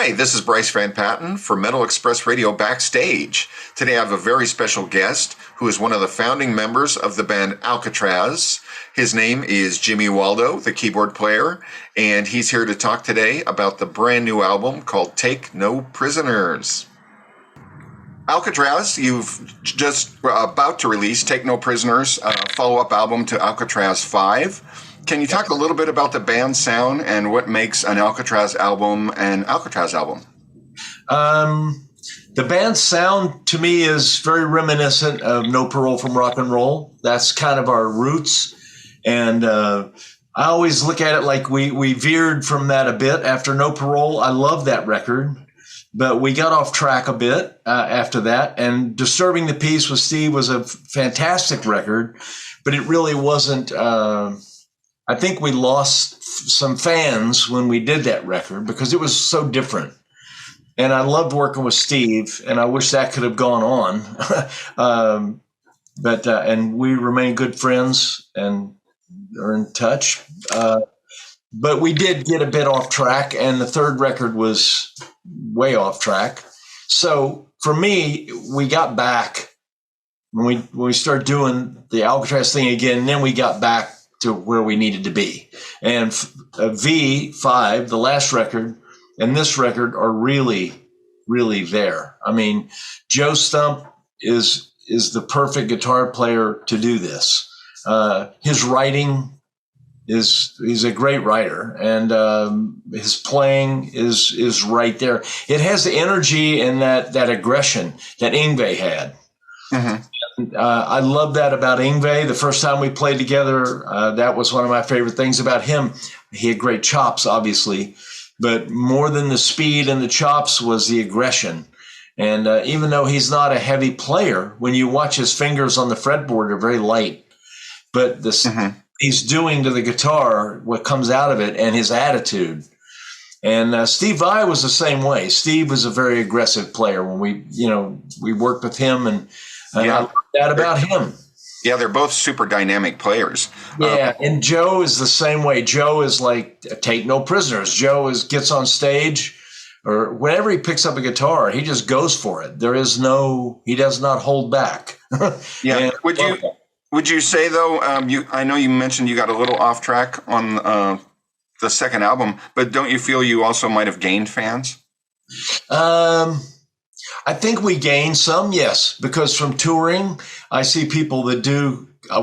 Hi, this is Bryce Van Patten for Metal Express Radio Backstage. Today I have a very special guest who is one of the founding members of the band Alcatrazz. His name is Jimmy Waldo, the keyboard player, and he's here to talk today about the brand new album called Take No Prisoners. Alcatrazz, you've just about to release Take No Prisoners, a follow-up album to Alcatrazz 5. Can you talk a little bit about the band's sound and what makes an Alcatrazz album an Alcatrazz album? The band's sound to me is very reminiscent of No Parole from Rock and Roll. That's kind of our roots. And I always look at it like we veered from that a bit after No Parole. I love that record, but we got off track a bit after that. And Disturbing the Peace with Steve was a fantastic record, but it really wasn't. I think we lost some fans when we did that record because it was so different. And I loved working with Steve, and I wish that could have gone on. And we remain good friends and are in touch. But we did get a bit off track, and the third record was way off track. So for me, we got back when we started doing the Alcatrazz thing again, and then we got back to where we needed to be. And V5, the last record, and this record are really, really there. I mean, Joe Stump is the perfect guitar player to do this. His writing he's a great writer, and his playing is right there. It has the energy and that aggression that Yngwie had. Mm-hmm. I love that about Yngwie. The first time we played together, that was one of my favorite things about him. He had great chops, obviously, but more than the speed and the chops was the aggression. And even though he's not a heavy player, when you watch his fingers on the fretboard are very light, but he's doing to the guitar what comes out of it and his attitude. And Steve Vai was the same way. Steve was a very aggressive player when we worked with him, and I love that about him. Yeah, they're both super dynamic players. Yeah, and Joe is the same way. Joe is like, take no prisoners. Joe gets on stage, or whenever he picks up a guitar, he just goes for it. He does not hold back. Yeah. Would you say though? I know you mentioned you got a little off track on the second album, but don't you feel you also might have gained fans? I think we gained some, yes, because from touring, I see people that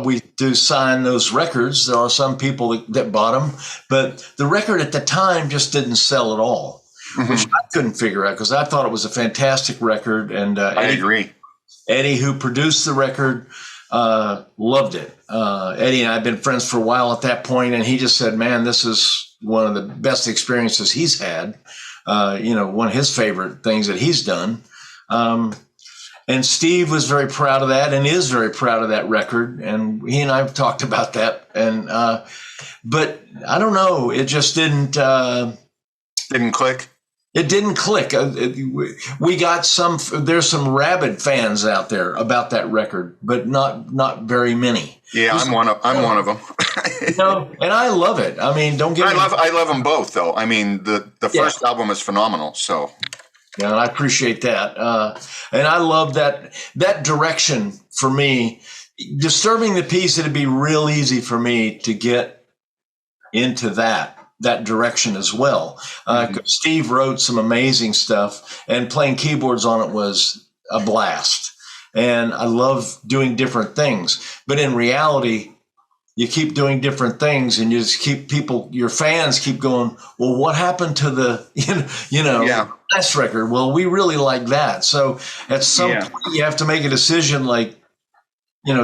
we do sign those records. There are some people that bought them, but the record at the time just didn't sell at all, which I couldn't figure out because I thought it was a fantastic record. And I agree. Eddie, who produced the record, loved it. Eddie and I have been friends for a while at that point, and he just said, man, this is one of the best experiences he's had. One of his favorite things that he's done. And Steve was very proud of that and is very proud of that record. And he and I have talked about that. And, but I don't know, it just didn't click. It didn't click. We got there's some rabid fans out there about that record, but not very many. Yeah, I'm one of them. And I love it. I mean, I love them both though. I mean, the first album is phenomenal. So. Yeah, and I appreciate that. And I love that direction for me. Disturbing the Peace, it'd be real easy for me to get into that direction as well. Steve wrote some amazing stuff, and playing keyboards on it was a blast. And I love doing different things. But in reality, you keep doing different things, and you just your fans keep going, well, what happened to the, last record? Well, we really like that. So at some point you have to make a decision like,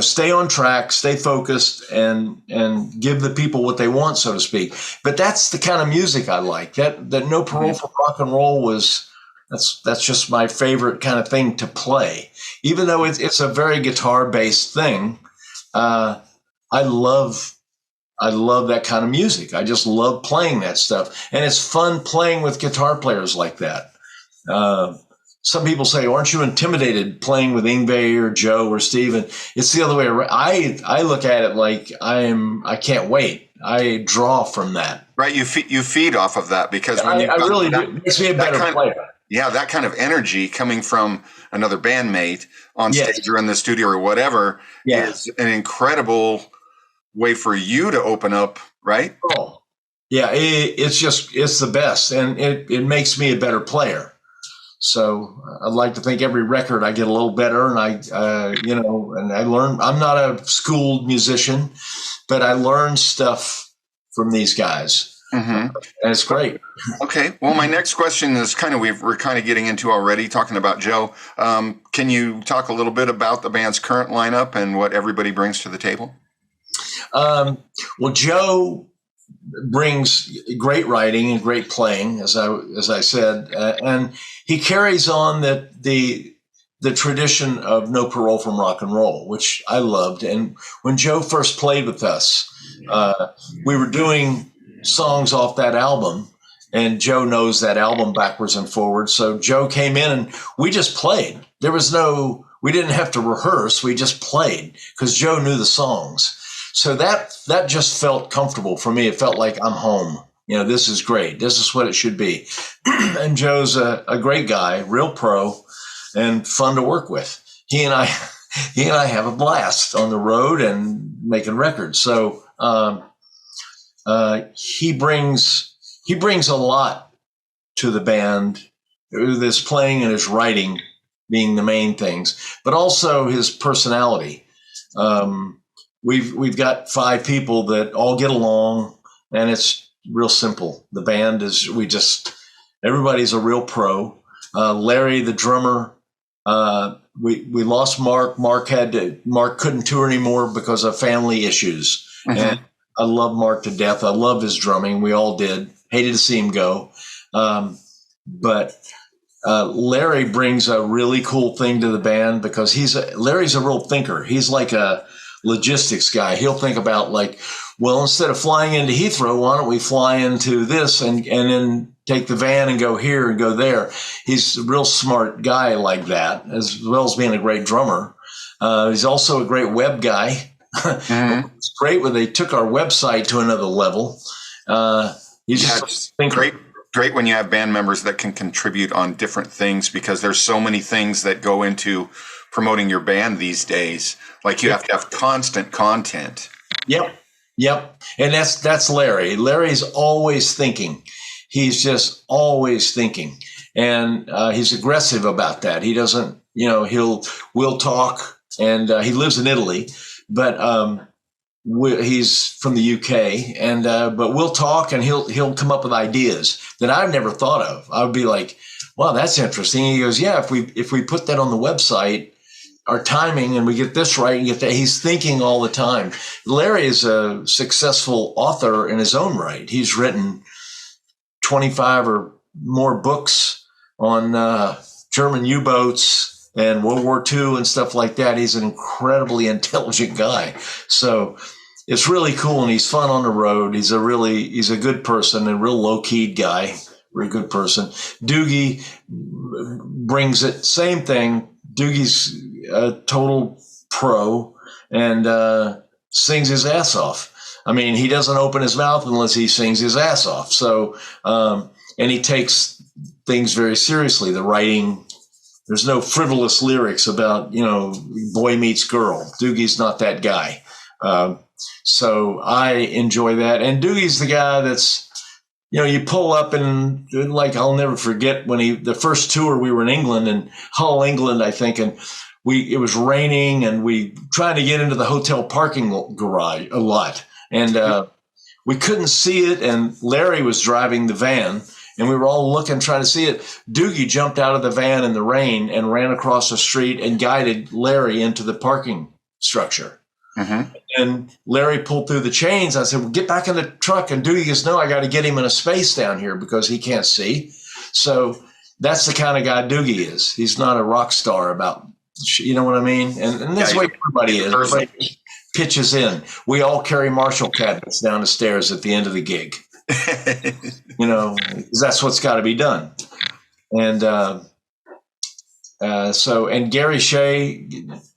stay on track, stay focused, and give the people what they want, so to speak. But that's the kind of music I like. That No Parole for Rock and Roll that's just my favorite kind of thing to play. Even though it's a very guitar-based thing, I love that kind of music. I just love playing that stuff. And it's fun playing with guitar players like that. some people say, aren't you intimidated playing with Yngwie or Joe or Steven? It's the other way around. I look at it like I can't wait. I draw from that. Right. You feed off of that because when I really do. It makes me a better player. Yeah, that kind of energy coming from another bandmate on stage or in the studio or whatever is an incredible way for you to open up, right? Oh, yeah, it's the best, and it makes me a better player. So I'd like to think every record I get a little better, and and I learn. I'm not a schooled musician, but I learn stuff from these guys. Mm-hmm. And it's great. Okay. Well, my next question is we're kind of getting into already talking about Joe. Can you talk a little bit about the band's current lineup and what everybody brings to the table? Well, Joe brings great writing and great playing, as I said, and he carries on the tradition of No Parole from Rock and Roll, which I loved. And when Joe first played with us, we were doing songs off that album, and Joe knows that album backwards and forwards. So Joe came in and we just played. We didn't have to rehearse. We just played because Joe knew the songs. So that just felt comfortable for me. It felt like I'm home. This is great. This is what it should be. And Joe's a great guy, real pro, and fun to work with. He and I have a blast on the road and making records. So he brings a lot to the band, this playing and his writing being the main things, but also his personality. We've got 5 people that all get along, and it's real simple. The band is everybody's a real pro. Larry, the drummer, we lost Mark. Mark couldn't tour anymore because of family issues. Mm-hmm. And I love Mark to death. I love his drumming. We all did. Hated to see him go. But Larry brings a really cool thing to the band because Larry's a real thinker. He's like a logistics guy. He'll think about instead of flying into Heathrow, why don't we fly into this and then take the van and go here and go there. He's a real smart guy like that, as well as being a great drummer. He's also a great web guy. Mm-hmm. It's great when they took our website to another level. He's great when you have band members that can contribute on different things, because there's so many things that go into promoting your band these days. You have to have constant content. Yep. And that's Larry. Larry's always thinking. He's just always thinking. And he's aggressive about that. He doesn't, we'll talk, and he lives in Italy. But he's from the UK, but we'll talk, and he'll come up with ideas that I've never thought of. I would be like, "Wow, that's interesting." And he goes, "Yeah, if we put that on the website, our timing, and we get this right and get that." He's thinking all the time. Larry is a successful author in his own right. He's written 25 or more books on German U-boats and World War II and stuff like that. He's an incredibly intelligent guy. So it's really cool, and he's fun on the road. He's a good person, a real low-keyed guy, very good person. Doogie brings it, same thing. Doogie's a total pro and sings his ass off. I mean, he doesn't open his mouth unless he sings his ass off. So, and he takes things very seriously. The writing, there's no frivolous lyrics about, boy meets girl. Doogie's not that guy. So I enjoy that. And Doogie's the guy that's, you pull up and I'll never forget when the first tour we were in England, in Hull, England, I think. And it was raining, and we tried to get into the hotel parking garage a lot. And we couldn't see it. And Larry was driving the van, and we were all looking, trying to see it. Doogie jumped out of the van in the rain and ran across the street and guided Larry into the parking structure. Mm-hmm. And Larry pulled through the chains. I said, "Well, get back in the truck." And Doogie goes, "No, I got to get him in a space down here because he can't see." So that's the kind of guy Doogie is. He's not a rock star about, you know what I mean? And that's the way everybody is. Everybody pitches in. We all carry Marshall cabinets down the stairs at the end of the gig. That's what's got to be done. And And Gary Shea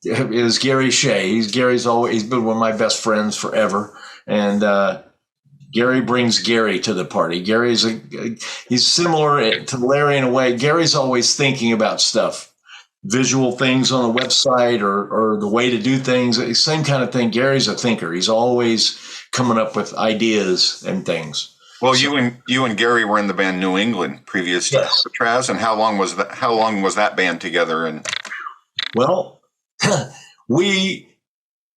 is Gary Shea. He's been one of my best friends forever. And Gary brings Gary to the party. He's similar to Larry in a way. Gary's always thinking about stuff, visual things on a website or the way to do things. Same kind of thing. Gary's a thinker. He's always coming up with ideas and things. Well, you and Gary were in the band New England previous to Alcatrazz, and how long was that band together? And well,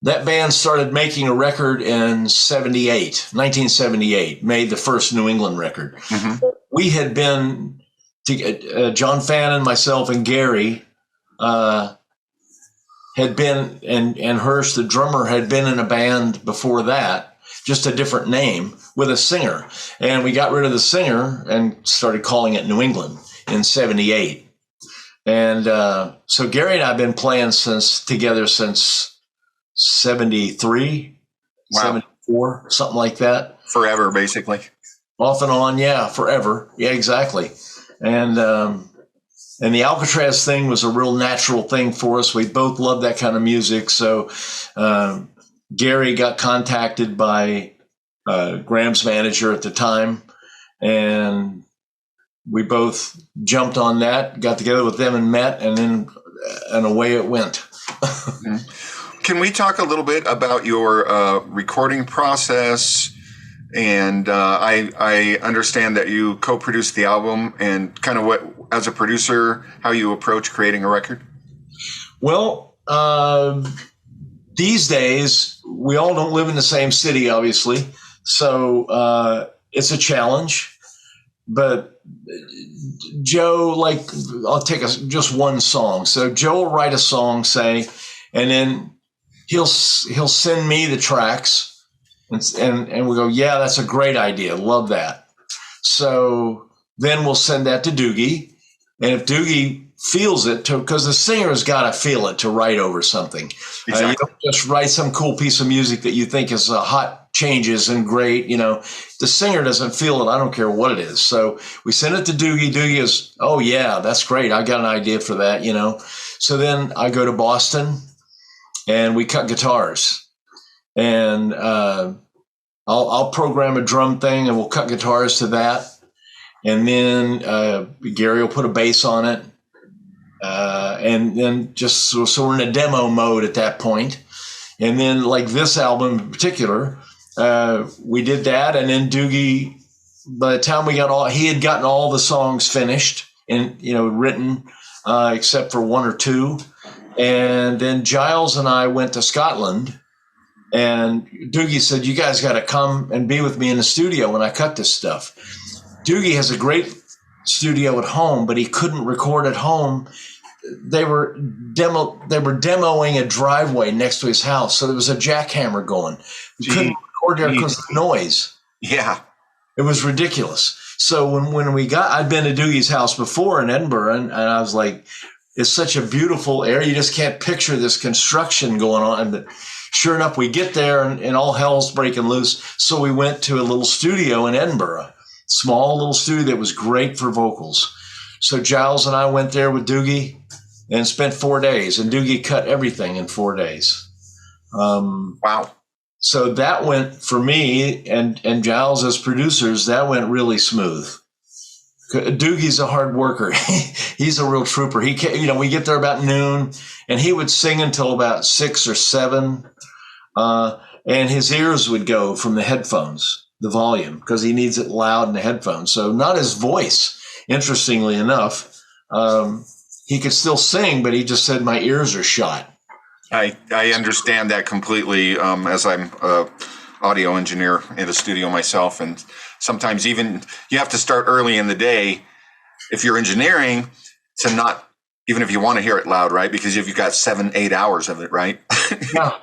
that band started making a record in 1978, made the first New England record. Mm-hmm. We had been John Fannin, myself, and Gary had been, and Hirsch, the drummer, had been in a band before that, just a different name, with a singer. And we got rid of the singer and started calling it New England in 78. And so Gary and I have been playing together since 73, wow. 74, something like that. Forever, basically. Off and on, yeah, forever. Yeah, exactly. And the Alcatrazz thing was a real natural thing for us. We both loved that kind of music. So Gary got contacted by Graham's manager at the time, and we both jumped on that, got together with them and met, and away it went. Can we talk a little bit about your recording process? And I understand that you co-produced the album, and kind of what, as a producer, how you approach creating a record? Well, these days, we all don't live in the same city, obviously. So it's a challenge. But Joe, I'll take just one song. So Joe will write a song, say, and then he'll send me the tracks, and we go, yeah, that's a great idea. Love that. So then we'll send that to Doogie. And if Doogie feels it, because the singer's got to feel it to write over something. Exactly. You don't just write some cool piece of music that you think is hot changes and great. The singer doesn't feel it. I don't care what it is. So we send it to Doogie. Doogie is, oh, yeah, that's great. I got an idea for that, So then I go to Boston and we cut guitars. And I'll program a drum thing and we'll cut guitars to that. And then Gary will put a bass on it. And then just so we're in a demo mode at that point. And then like this album in particular, we did that. And then Doogie, by the time he had gotten all the songs finished and, written, except for one or two. And then Giles and I went to Scotland, and Doogie said, you guys got to come and be with me in the studio when I cut this stuff. Doogie has a great studio at home, but he couldn't record at home. They were demoing a driveway next to his house, so there was a jackhammer going. We couldn't record there because of the noise. Yeah, it was ridiculous. So when I'd been to Doogie's house before in Edinburgh, and I was like, it's such a beautiful area. You just can't picture this construction going on. And sure enough, we get there and all hell's breaking loose. So we went to a little studio in Edinburgh, small little studio that was great for vocals. So Giles and I went there with Doogie and spent 4 days, and Doogie cut everything in 4 days. Wow. So that went, for me and Giles as producers, that went really smooth. Doogie's a hard worker. He's a real trooper. We get there about noon, and he would sing until about 6 or 7, and his ears would go from the headphones, the volume, because he needs it loud in the headphones. So not his voice, interestingly enough. He could still sing, but he just said, my ears are shot. I understand that completely, as I'm an audio engineer in the studio myself, and sometimes even you have to start early in the day if you're engineering to not, even if you want to hear it loud, right? Because you've got 7-8 hours of it, right? Yeah.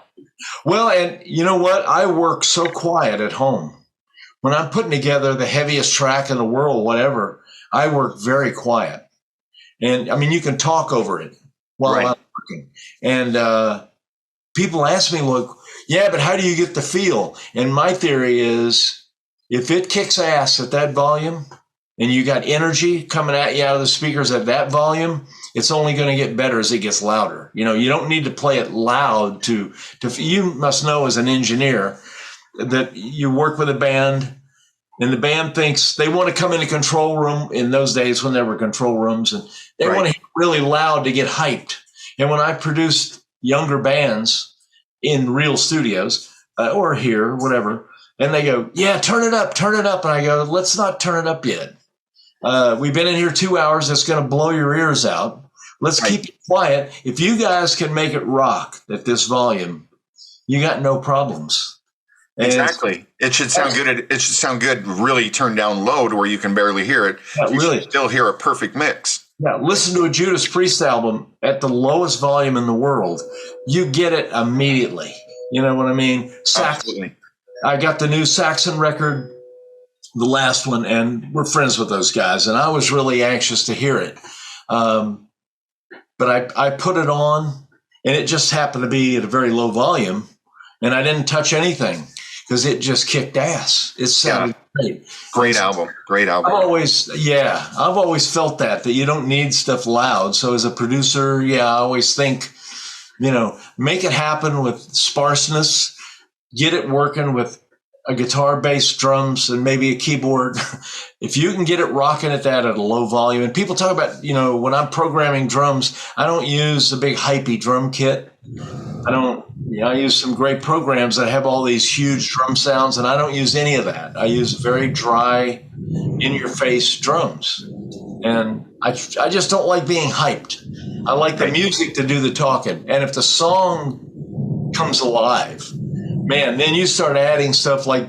Well, and you know what? I work so quiet at home. When I'm putting together the heaviest track in the world, whatever, I work very quiet. And I mean, you can talk over it while I'm working. And people ask me, look, yeah, but how do you get the feel? And my theory is, if it kicks ass at that volume, and you got energy coming at you out of the speakers at that volume, it's only going to get better as it gets louder. You know, you don't need to play it loud to you must know as an engineer that you work with a band and the band thinks they want to come in a control room in those days when there were control rooms, and they want to hear really loud to get hyped. And when I produced younger bands in real studios or here, whatever, and they go, yeah, turn it up. And I go, let's not turn it up yet. We've been in here 2 hours. It's going to blow your ears out. Let's keep it quiet. If you guys can make it rock at this volume, you got no problems. And exactly. It should sound good. It should sound good really turned down low to where you can barely hear it. You should still hear a perfect mix. Yeah, listen to a Judas Priest album at the lowest volume in the world. You get it immediately. You know what I mean? Absolutely. I got the new Saxon record, the last one, and we're friends with those guys, and I was really anxious to hear it. But I put it on, and it just happened to be at a very low volume, and I didn't touch anything because it just kicked ass. It sounded great. Great album. I've always felt that you don't need stuff loud. So as a producer, I always think, make it happen with sparseness, get it working with a guitar, bass, drums, and maybe a keyboard. If you can get it rocking at that at a low volume, and people talk about, when I'm programming drums, I don't use the big hypey drum kit. I use some great programs that have all these huge drum sounds, and I don't use any of that. I use very dry, in-your-face drums. And I just don't like being hyped. I like the music to do the talking. And if the song comes alive, man, then you start adding stuff like,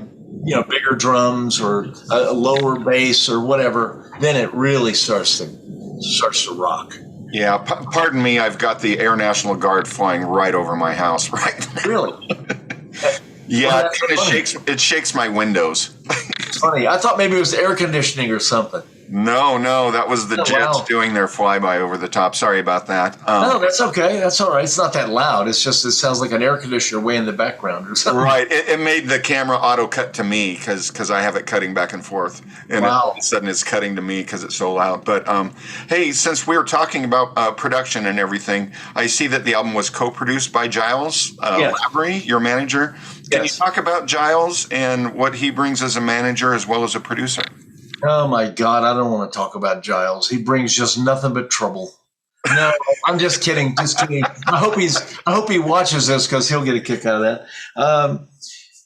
bigger drums or a lower bass or whatever, then it really starts to rock. Yeah, pardon me, I've got the Air National Guard flying right over my house right now. Really? Yeah, it shakes my windows. It's funny. I thought maybe it was air conditioning or something. No, that was the jets doing their flyby over the top. Sorry about that. No, that's okay. That's all right. It's not that loud. It's just it sounds like an air conditioner way in the background or something. Right. It made the camera auto cut to me because I have it cutting back and forth, and all of a sudden it's cutting to me because it's so loud. But hey, since we were talking about production and everything, I see that the album was co-produced by Giles Lavery, your manager. Can you talk about Giles and what he brings as a manager as well as a producer? Oh my God, I don't want to talk about Giles. He brings just nothing but trouble. No, I'm just kidding. Just kidding. I hope he watches this because he'll get a kick out of that.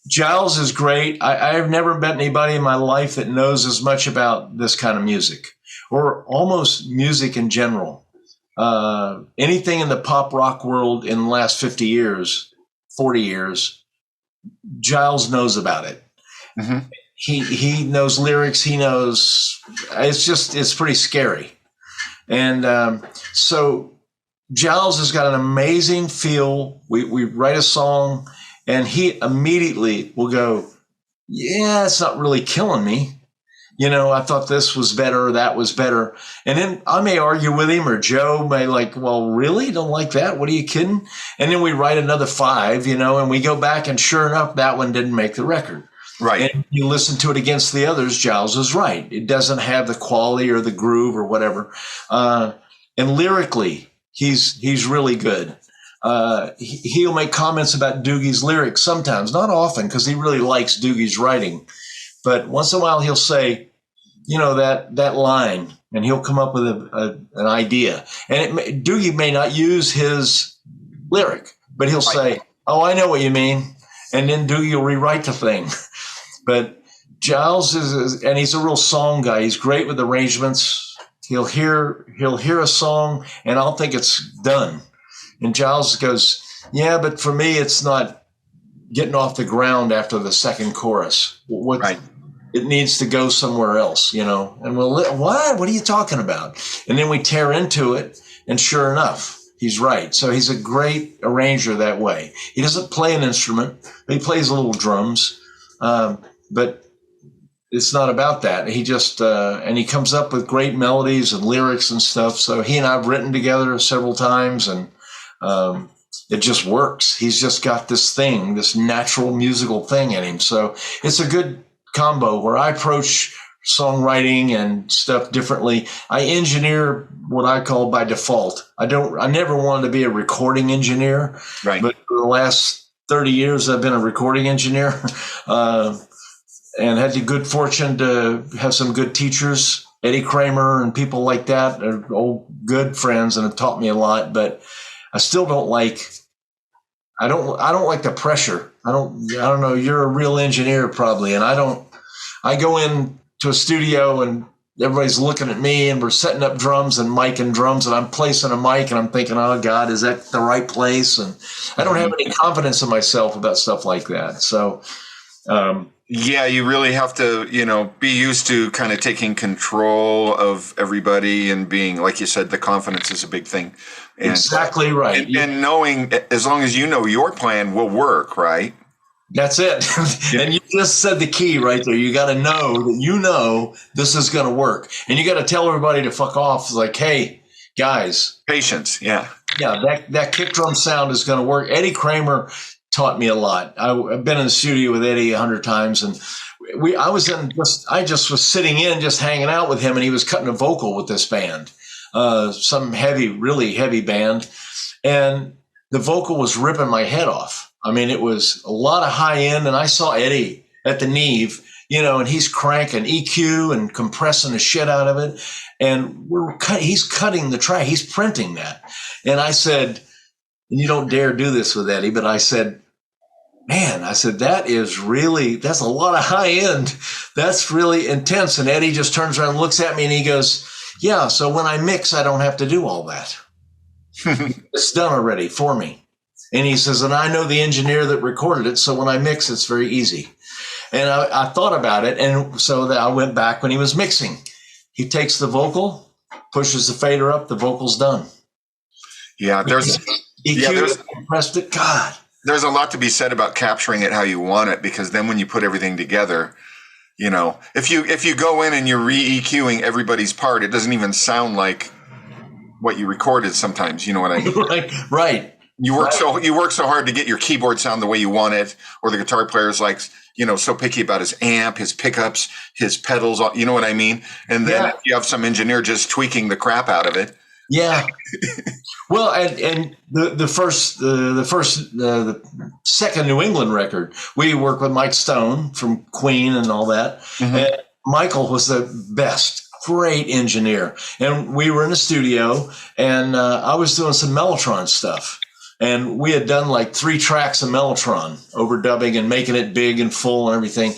Giles is great. I've never met anybody in my life that knows as much about this kind of music or almost music in general. Anything in the pop rock world in the last 50 years, 40 years, Giles knows about it. Mm-hmm. He knows lyrics. He knows. It's pretty scary. And so Giles has got an amazing feel. We write a song and he immediately will go, yeah, it's not really killing me. I thought this was better, that was better. And then I may argue with him or Joe may well, really? Don't like that? What are you kidding? And then we write another 5, and we go back and sure enough, that one didn't make the record. Right. And you listen to it against the others, Giles is right. It doesn't have the quality or the groove or whatever. And lyrically, he's really good. He'll make comments about Doogie's lyrics sometimes, not often, because he really likes Doogie's writing. But once in a while, he'll say, that line, and he'll come up with an idea. And Doogie may not use his lyric, but he'll say, oh, I know what you mean. And then Doogie will rewrite the thing. But Giles and he's a real song guy. He's great with arrangements. He'll hear a song, and I'll think it's done. And Giles goes, yeah, but for me, it's not getting off the ground after the second chorus. Right. It needs to go somewhere else, And what are you talking about? And then we tear into it, and sure enough, he's right. So he's a great arranger that way. He doesn't play an instrument. He plays little drums, but it's not about that. He just and he comes up with great melodies and lyrics and stuff. So he and I have written together several times, and it just works. He's just got this thing, this natural musical thing in him. So it's a good combo where I approach songwriting and stuff differently. I engineer what I call by default. I never wanted to be a recording engineer, right? But for the last 30 years, I've been a recording engineer, and had the good fortune to have some good teachers, Eddie Kramer and people like that, are old good friends and have taught me a lot. But I still don't like. I don't like the pressure. I don't know. You're a real engineer probably, and I don't. I go in to a studio and everybody's looking at me and we're setting up drums and mic and drums and I'm placing a mic and I'm thinking, oh God, is that the right place? And I don't have any confidence in myself about stuff like that. So, yeah, you really have to, be used to kind of taking control of everybody and being, like you said, the confidence is a big thing. And, exactly right. And knowing, as long as you know your plan will work, right? That's it. And you just said the key right there. You got to know that this is going to work. And you got to tell everybody to fuck off. It's like, hey, guys. Patience, yeah. Yeah, that kick drum sound is going to work. Eddie Kramer taught me a lot. I've been in the studio with Eddie 100 times. And I just was sitting in, just hanging out with him. And he was cutting a vocal with this band, some really heavy band. And the vocal was ripping my head off. I mean, it was a lot of high end, and I saw Eddie at the Neve, and he's cranking EQ and compressing the shit out of it. And he's cutting the track. He's printing that. And I said, and you don't dare do this with Eddie, but I said, man, that's a lot of high end. That's really intense. And Eddie just turns around and looks at me and he goes, yeah, so when I mix, I don't have to do all that. It's done already for me. And he says, and I know the engineer that recorded it, so when I mix, it's very easy. And I thought about it, and so that I went back when he was mixing. He takes the vocal, pushes the fader up, the vocal's done. Yeah, there's pressed it. God, there's a lot to be said about capturing it how you want it, because then when you put everything together, if you go in and you're re-EQing everybody's part, it doesn't even sound like what you recorded sometimes. You know what I mean? Right. You work so hard to get your keyboard sound the way you want it, or the guitar player's like, so picky about his amp, his pickups, his pedals, you know what I mean? And then you have some engineer just tweaking the crap out of it. Yeah. Well, and the second New England record, we worked with Mike Stone from Queen and all that. Mm-hmm. And Michael was the best. Great engineer. And we were in the studio and I was doing some Mellotron stuff. And we had done like 3 tracks of Mellotron, overdubbing and making it big and full and everything.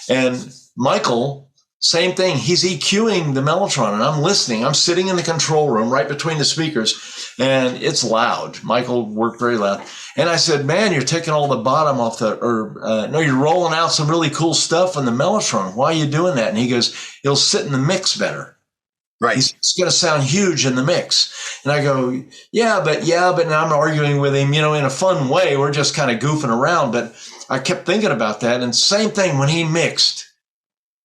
And Michael, same thing. He's EQing the Mellotron and I'm listening. I'm sitting in the control room right between the speakers and it's loud. Michael worked very loud. And I said, man, you're taking all the bottom off you're rolling out some really cool stuff on the Mellotron. Why are you doing that? And he goes, it'll sit in the mix better. Right. It's going to sound huge in the mix. And I go, yeah, but now I'm arguing with him, in a fun way. We're just kind of goofing around. But I kept thinking about that. And same thing when he mixed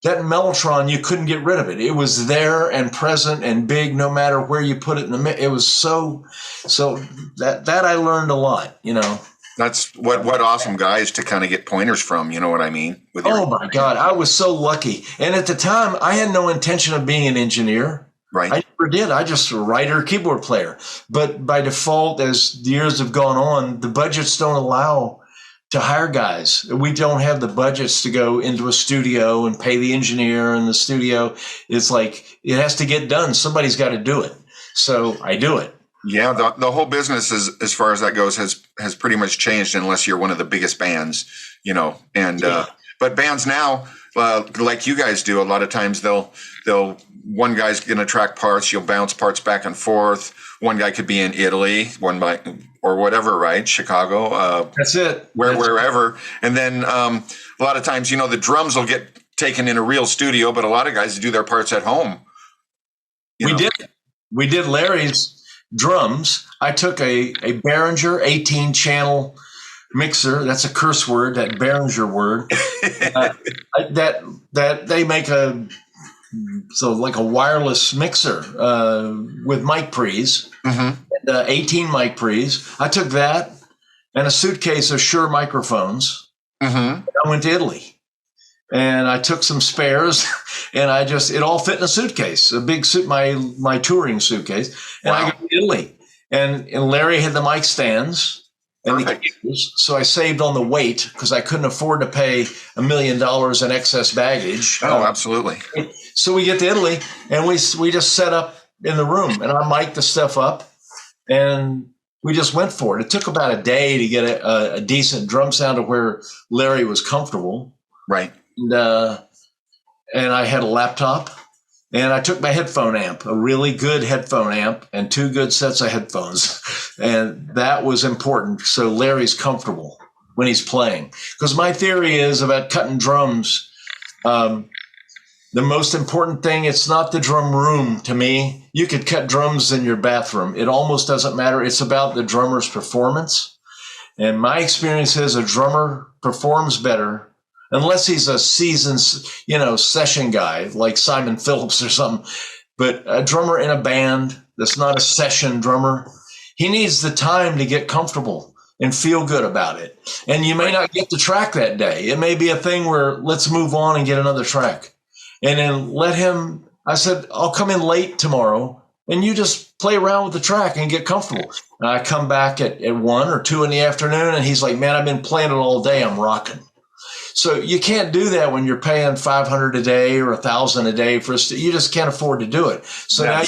that Mellotron, you couldn't get rid of it. It was there and present and big, no matter where you put it in the mix. It was so that I learned a lot, That's what awesome guys to kind of get pointers from, you know what I mean? Oh my God, I was so lucky. And at the time, I had no intention of being an engineer. Right. I never did. I just a writer, keyboard player. But by default, as the years have gone on, the budgets don't allow to hire guys. We don't have the budgets to go into a studio and pay the engineer in the studio. It's like it has to get done. Somebody's got to do it. So I do it. Yeah, the whole business, as far as that goes, has pretty much changed unless you're one of the biggest bands, And but bands now, like you guys do, a lot of times they'll one guy's going to track parts, you'll bounce parts back and forth. One guy could be in Italy, or whatever, right? Chicago. That's it. Wherever, and then a lot of times, the drums will get taken in a real studio, but a lot of guys do their parts at home. We did Larry's drums. I took a Behringer 18-channel mixer. That's a curse word, that Behringer word. That they make like a wireless mixer with mic pre's, and 18 mic pre's. I took that and a suitcase of Shure microphones. And I went to Italy. and I took some spares, and it all fit in a suitcase, a big suit, my touring suitcase, and I got to Italy, and Larry had the mic stands and the cables, so I saved on the weight because I couldn't afford to pay $1 million in excess baggage. Oh, absolutely. So we get to Italy, and we just set up in the room, and I mic'd the stuff up, and we just went for it. It took about a day to get a decent drum sound to where Larry was comfortable. Right. And I had a laptop, and I took my headphone amp, a really good headphone amp, and 2 good sets of headphones. And that was important. So Larry's comfortable when he's playing. Because my theory is about cutting drums, the most important thing, it's not the drum room to me. You could cut drums in your bathroom. It almost doesn't matter. It's about the drummer's performance. And my experience is a drummer performs better unless he's a seasoned, session guy like Simon Phillips or something. But a drummer in a band that's not a session drummer, he needs the time to get comfortable and feel good about it. And you may not get the track that day. It may be a thing where let's move on and get another track. And then I said, I'll come in late tomorrow and you just play around with the track and get comfortable. And I come back at 1 or 2 in the afternoon and he's like, man, I've been playing it all day. I'm rocking. So you can't do that when you're paying $500 a day or $1,000 a day you just can't afford to do it. So now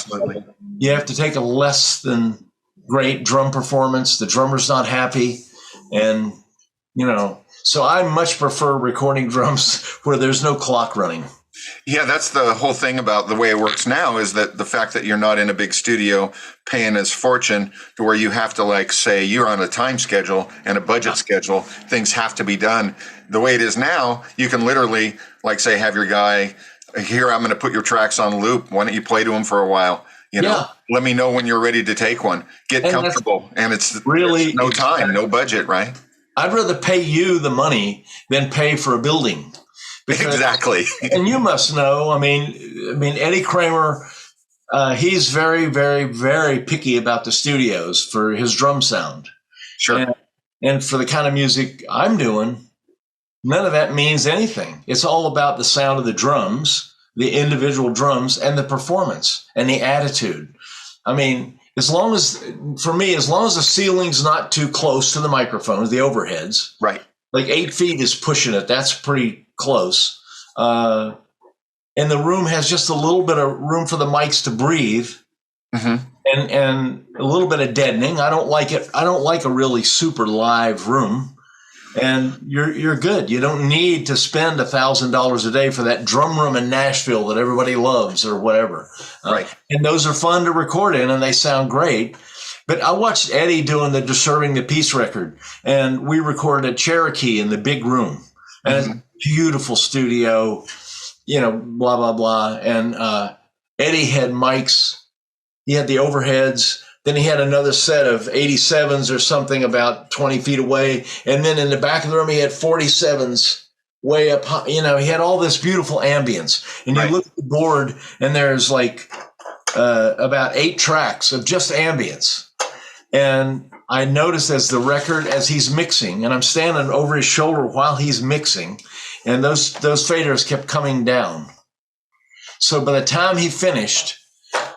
you have to take a less than great drum performance. The drummer's not happy. And, so I much prefer recording drums where there's no clock running. Yeah, that's the whole thing about the way it works now is that the fact that you're not in a big studio paying his fortune to where you have to say you're on a time schedule and a budget schedule, things have to be done. The way it is now, you can literally say, have your guy here, I'm going to put your tracks on loop. Why don't you play to him for a while? Let me know when you're ready to take one, get comfortable. And it's really no time, no budget, right? I'd rather pay you the money than pay for a building. Exactly. And you must know, I mean, Eddie Kramer, he's very, very, very picky about the studios for his drum sound. Sure. And for the kind of music I'm doing, none of that means anything. It's all about the sound of the drums, the individual drums, and the performance and the attitude. I mean, as long as the ceiling's not too close to the microphones, the overheads. Right. 8 feet is pushing it. That's pretty close. And the room has just a little bit of room for the mics to breathe. Mm-hmm. And a little bit of deadening. I don't like it. I don't like a really super live room. And you're good. You don't need to spend $1,000 a day for that drum room in Nashville that everybody loves or whatever. Right. And those are fun to record in and they sound great. But I watched Eddie doing the Disturbing the Peace record, and we recorded at Cherokee in the big room. And it's a beautiful studio, blah, blah, blah. And Eddie had mics. He had the overheads. Then he had another set of 87s or something about 20 feet away. And then in the back of the room, he had 47s way up high. He had all this beautiful ambience. And you look at the board, and there's about 8 tracks of just ambience. And I noticed as he's mixing, and I'm standing over his shoulder while he's mixing, and those faders kept coming down. So by the time he finished,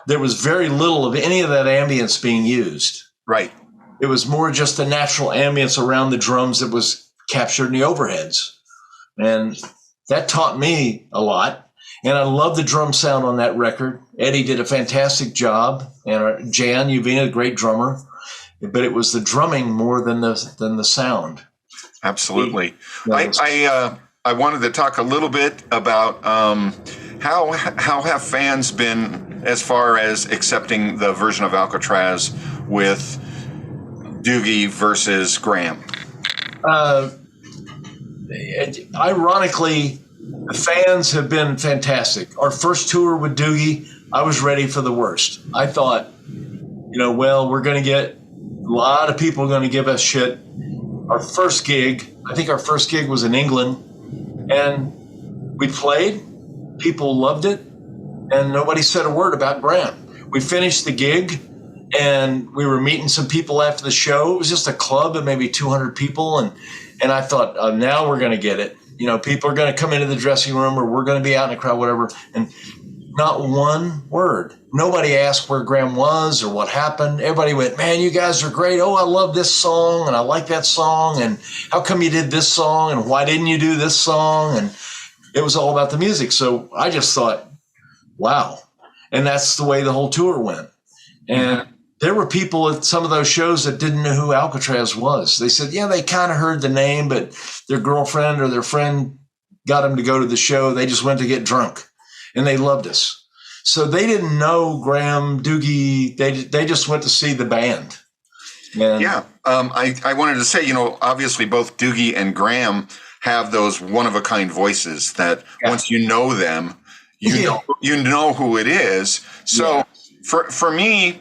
there was very little of any of that ambience being used. Right. It was more just the natural ambience around the drums that was captured in the overheads. And that taught me a lot. And I love the drum sound on that record. Eddie did a fantastic job. And Jan Uvina, a great drummer. But it was the drumming more than the sound. Absolutely. I wanted to talk a little bit about how have fans been as far as accepting the version of Alcatrazz with Doogie versus Graham? Ironically, the fans have been fantastic. Our first tour with Doogie, I was ready for the worst. I thought, we're going to get a lot of people going to give us shit. Our first gig, I think our first gig was in England, and we played. People loved it, and nobody said a word about Graham. We finished the gig, and we were meeting some people after the show. It was just a club of maybe 200 people, and I thought, now we're going to get it. people are going to come into the dressing room, or we're going to be out in the crowd, whatever. And not one word. Nobody asked where Graham was or what happened. Everybody went, man, you guys are great. Oh, I love this song, and I like that song, and how come you did this song, and why didn't you do this song? And it was all about the music. So I just thought, wow. And that's the way the whole tour went. And there were people at some of those shows that didn't know who Alcatrazz was. They said, yeah, they kind of heard the name, but their girlfriend or their friend got them to go to the show. They just went to get drunk, and they loved us. So they didn't know Graham, Doogie. They just went to see the band. And I wanted to say, obviously both Doogie and Graham have those one-of-a-kind voices that once you know them, you know who it is. So for me,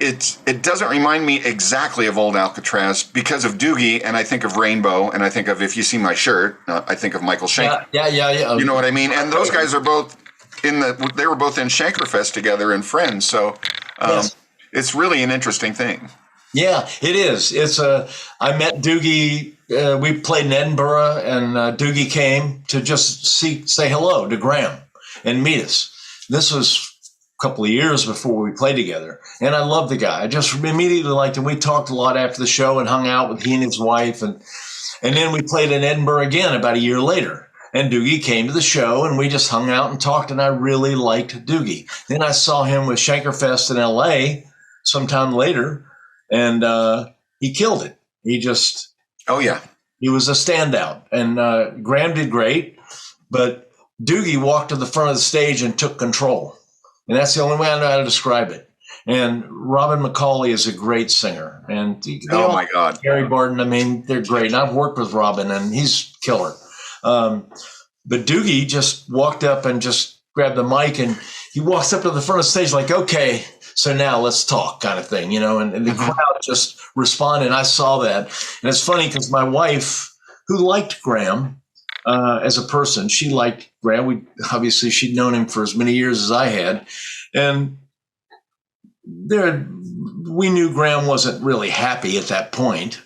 it doesn't remind me exactly of old Alcatrazz because of Doogie, and I think of Rainbow, and I think of If You See My Shirt, I think of Michael Schenker. Yeah. You know what I mean? And those guys are both they were both in Shankerfest together and friends. So it's really an interesting thing. Yeah, it is. I met Doogie. We played in Edinburgh, and Doogie came to just say hello to Graham and meet us. This was a couple of years before we played together, and I love the guy. I just immediately liked him. We talked a lot after the show and hung out with he and his wife, and then we played in Edinburgh again about a year later. And Doogie came to the show, and we just hung out and talked, and I really liked Doogie. Then I saw him with Shankerfest in L.A. sometime later, and he killed it. He just he was a standout. And Graham did great, but Doogie walked to the front of the stage and took control. And that's the only way I know how to describe it. And Robin McCauley is a great singer. And my God, Gary Barton, I mean, they're great. And I've worked with Robin, and he's killer. But Doogie just walked up and just grabbed the mic, and he walks up to the front of the stage like, okay, so now let's talk, kind of thing, and the crowd just responded. And I saw that. And it's funny because my wife, who liked Graham as a person, she liked Graham. Obviously she'd known him for as many years as I had. And we knew Graham wasn't really happy at that point,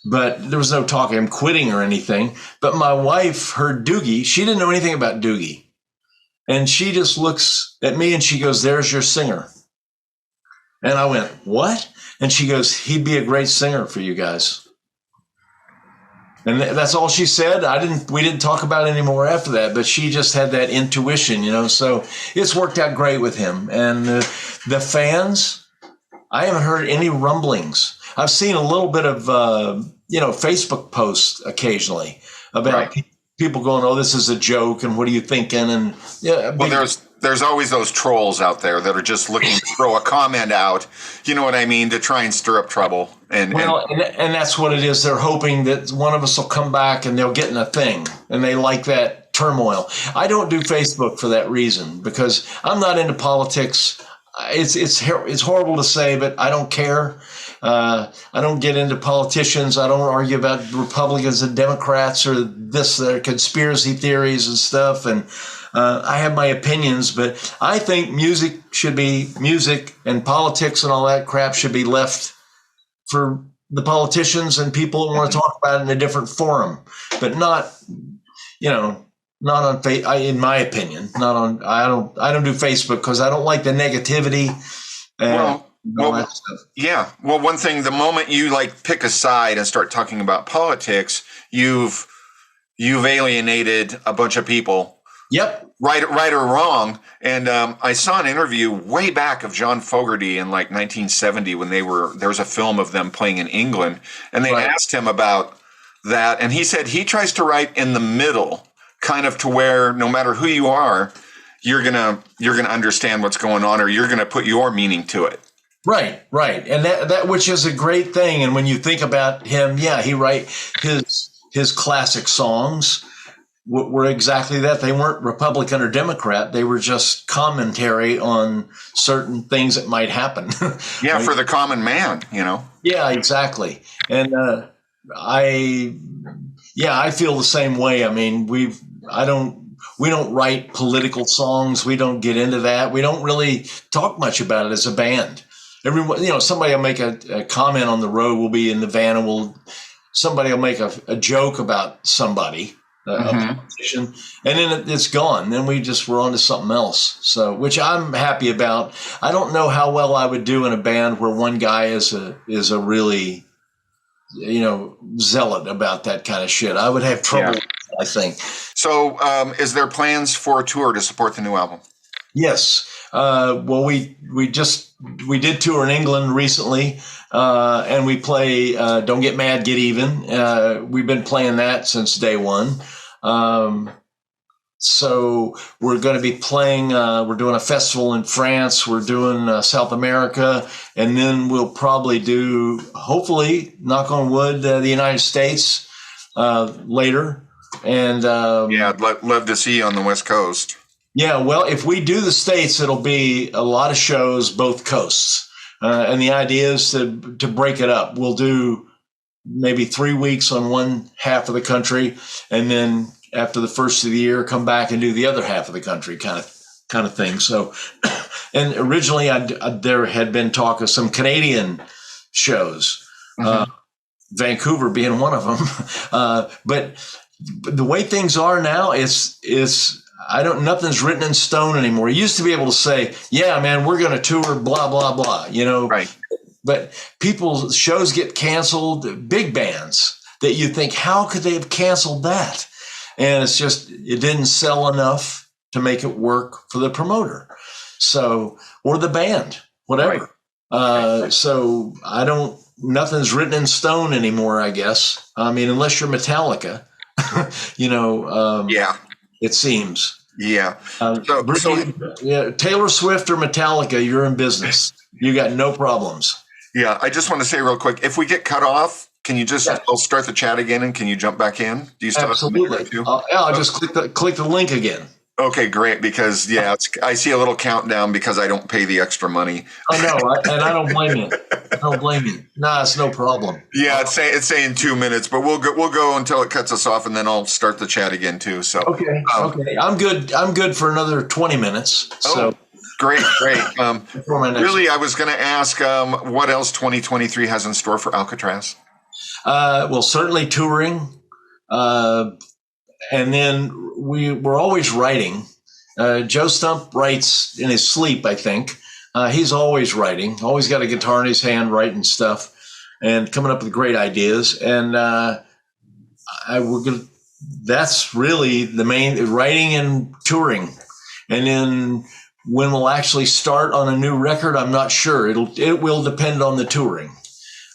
but there was no talk of him quitting or anything. But my wife heard Doogie. She didn't know anything about Doogie. And she just looks at me and she goes, there's your singer. And I went, what? And she goes, he'd be a great singer for you guys. And that's all she said. We didn't talk about it anymore after that, but she just had that intuition, so it's worked out great with him. And the fans, I haven't heard any rumblings. I've seen a little bit of, Facebook posts occasionally about people going, oh, this is a joke. And what are you thinking? And there's always those trolls out there that are just looking to throw a comment out, you know what I mean, to try and stir up trouble. And that's what it is. They're hoping that one of us will come back and they'll get in a thing, and they like that turmoil. I don't do Facebook for that reason because I'm not into politics. It's horrible to say, but I don't care. I don't get into politicians. I don't argue about Republicans and Democrats or their conspiracy theories and stuff. And I have my opinions, but I think music should be music, and politics and all that crap should be left for the politicians and people who want to talk about it in a different forum, but not on in my opinion, not on. I don't do Facebook because I don't like the negativity. Well, one thing, the moment you pick a side and start talking about politics, you've alienated a bunch of people. Yep. Right or wrong. And I saw an interview way back of John Fogerty in 1970 when there was a film of them playing in England, and they asked him about that, and he said he tries to write in the middle, kind of to where no matter who you are, you're gonna understand what's going on, or you're gonna put your meaning to it. Right, and that which is a great thing. And when you think about him, he write his classic songs were exactly that. They weren't Republican or Democrat. They were just commentary on certain things that might happen. Yeah, for the common man, Yeah, exactly. And I feel the same way. I mean, we don't write political songs. We don't get into that. We don't really talk much about it as a band. Everyone, somebody will make a comment on the road. We'll be in the van and we'll somebody will make a joke about somebody, a politician, and then it's gone. Then we're on to something else. So, which I'm happy about. I don't know how well I would do in a band where one guy is a really, zealot about that kind of shit. I would have trouble, I think. So, is there plans for a tour to support the new album? Yes. Well, we did tour in England recently, and we play Don't Get Mad, Get Even. We've been playing that since day one. So we're going to be playing, we're doing a festival in France, we're doing South America, and then we'll probably do, hopefully, knock on wood, the United States later. And I'd love to see you on the West Coast. Yeah, well, if we do the States, it'll be a lot of shows, both coasts. And the idea is to break it up. We'll do maybe 3 weeks on one half of the country, and then after the first of the year, come back and do the other half of the country kind of thing. So, and originally there had been talk of some Canadian shows, Vancouver being one of them. But the way things are now, nothing's written in stone anymore. You used to be able to say, yeah, man, we're going to tour, blah, blah, blah, Right. But shows get canceled, big bands that you think, how could they have canceled that? And it's just, it didn't sell enough to make it work for the promoter. So, or the band, whatever. Right. So nothing's written in stone anymore, I guess. I mean, unless you're Metallica, it seems. Yeah. Taylor Swift or Metallica, you're in business. You got no problems. Yeah. I just want to say real quick, if we get cut off, can you I'll start the chat again and can you jump back in? Do you still Absolutely. Have to I'll just click the link again. Okay, great. Because I see a little countdown because I don't pay the extra money. I know, and I don't blame you. Nah, it's no problem. Yeah, it's saying 2 minutes, but we'll go until it cuts us off, and then I'll start the chat again too. So okay. I'm good for another 20 minutes. So great. Really, I was going to ask what else 2023 has in store for Alcatrazz. Well, certainly touring. And then we're always writing. Joe Stump writes in his sleep, I think. He's always writing, always got a guitar in his hand, writing stuff and coming up with great ideas. And that's really the main, writing and touring. And then when we'll actually start on a new record, I'm not sure. It will depend on the touring.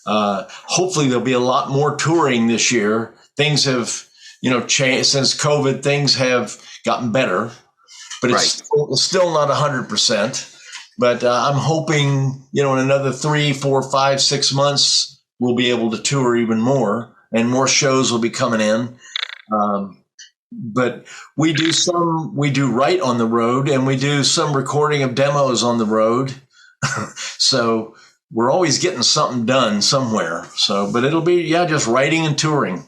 Hopefully there'll be a lot more touring this year. Things have, changed since COVID. Things have gotten better, but it's still not 100%. But I'm hoping, in another 3, 4, 5, 6 months, we'll be able to tour even more, and more shows will be coming in. But we do write on the road, and we do some recording of demos on the road. So we're always getting something done somewhere. So, but it'll be, just writing and touring.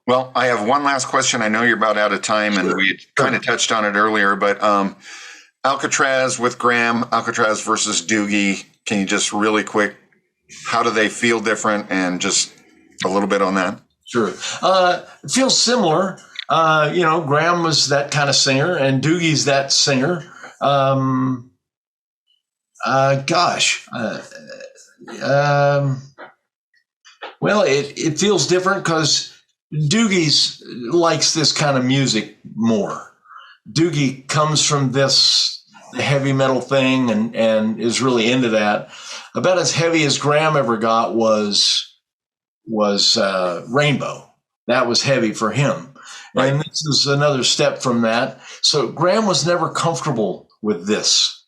Well, I have one last question. I know you're about out of time, and we kind of touched on it earlier, but Alcatrazz with Graham, Alcatrazz versus Doogie. Can you just really quick, how do they feel different, and just a little bit on that? Sure. It feels similar. Graham was that kind of singer, and Doogie's that singer. Well, it feels different because Doogie's likes this kind of music more. Doogie comes from this heavy metal thing and is really into that. About as heavy as Graham ever got was Rainbow. That was heavy for him. Right. And this is another step from that. So Graham was never comfortable with this.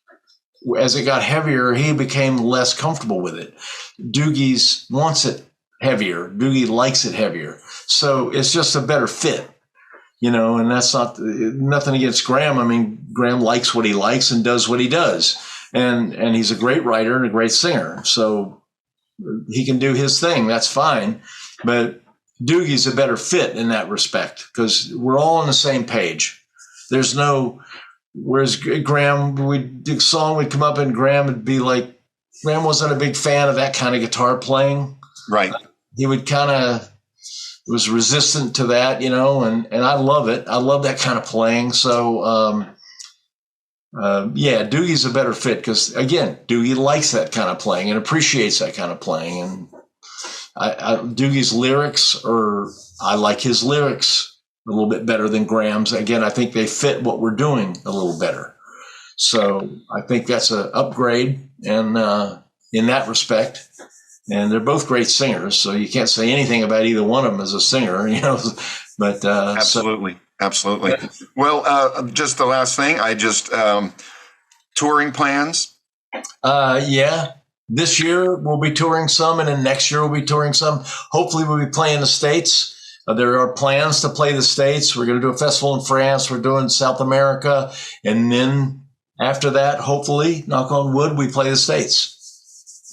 As it got heavier, he became less comfortable with it. Doogie's wants it heavier. Doogie likes it heavier. So it's just a better fit, and that's nothing against Graham. I mean, Graham likes what he likes and does what he does. And he's a great writer and a great singer. So he can do his thing. That's fine. But Doogie's a better fit in that respect because we're all on the same page. Whereas Graham, the song would come up and Graham would be like, Graham wasn't a big fan of that kind of guitar playing. Right. He would kind of was resistant to that, and I love it. I love that kind of playing. So, Doogie's a better fit because, again, Doogie likes that kind of playing and appreciates that kind of playing. And Doogie's lyrics, I like his lyrics a little bit better than Graham's. Again, I think they fit what we're doing a little better. So I think that's an upgrade in that respect. And they're both great singers, so you can't say anything about either one of them as a singer, But absolutely. Well, just the last thing, touring plans. This year we'll be touring some, and then next year we'll be touring some. Hopefully we'll be playing the States. There are plans to play the States. We're going to do a festival in France. We're doing South America. And then after that, hopefully, knock on wood, we play the States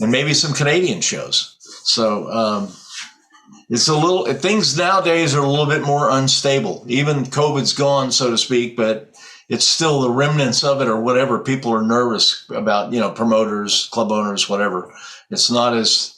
and maybe some Canadian shows. So it's things nowadays are a little bit more unstable. Even COVID's gone, so to speak, but it's still the remnants of it or whatever. People are nervous about, promoters, club owners, whatever. It's not as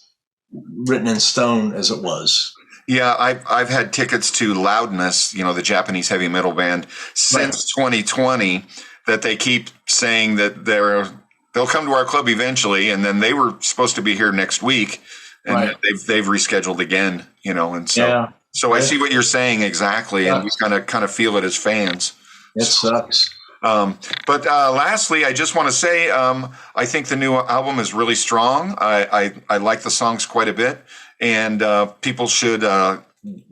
written in stone as it was. Yeah, I've had tickets to Loudness, the Japanese heavy metal band, since 2020. That they keep saying that they'll come to our club eventually, and then they were supposed to be here next week, and they've rescheduled again. And so I see what you're saying exactly, and we kind of feel it as fans. It sucks. But lastly, I just want to say I think the new album is really strong. I like the songs quite a bit. And people should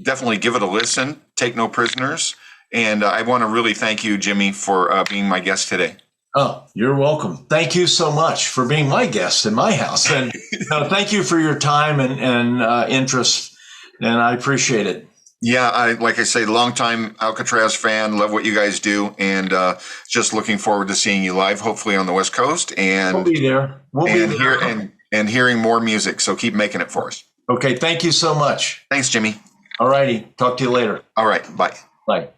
definitely give it a listen. Take no prisoners. And I want to really thank you, Jimmy, for being my guest today. Oh, you're welcome. Thank you so much for being my guest in my house. And thank you for your time and interest. And I appreciate it. Yeah, like I say, longtime Alcatrazz fan. Love what you guys do. And just looking forward to seeing you live, hopefully on the West Coast. And we'll be there. And hearing more music. So keep making it for us. Okay, thank you so much. Thanks, Jimmy. All righty. Talk to you later. All right, bye. Bye.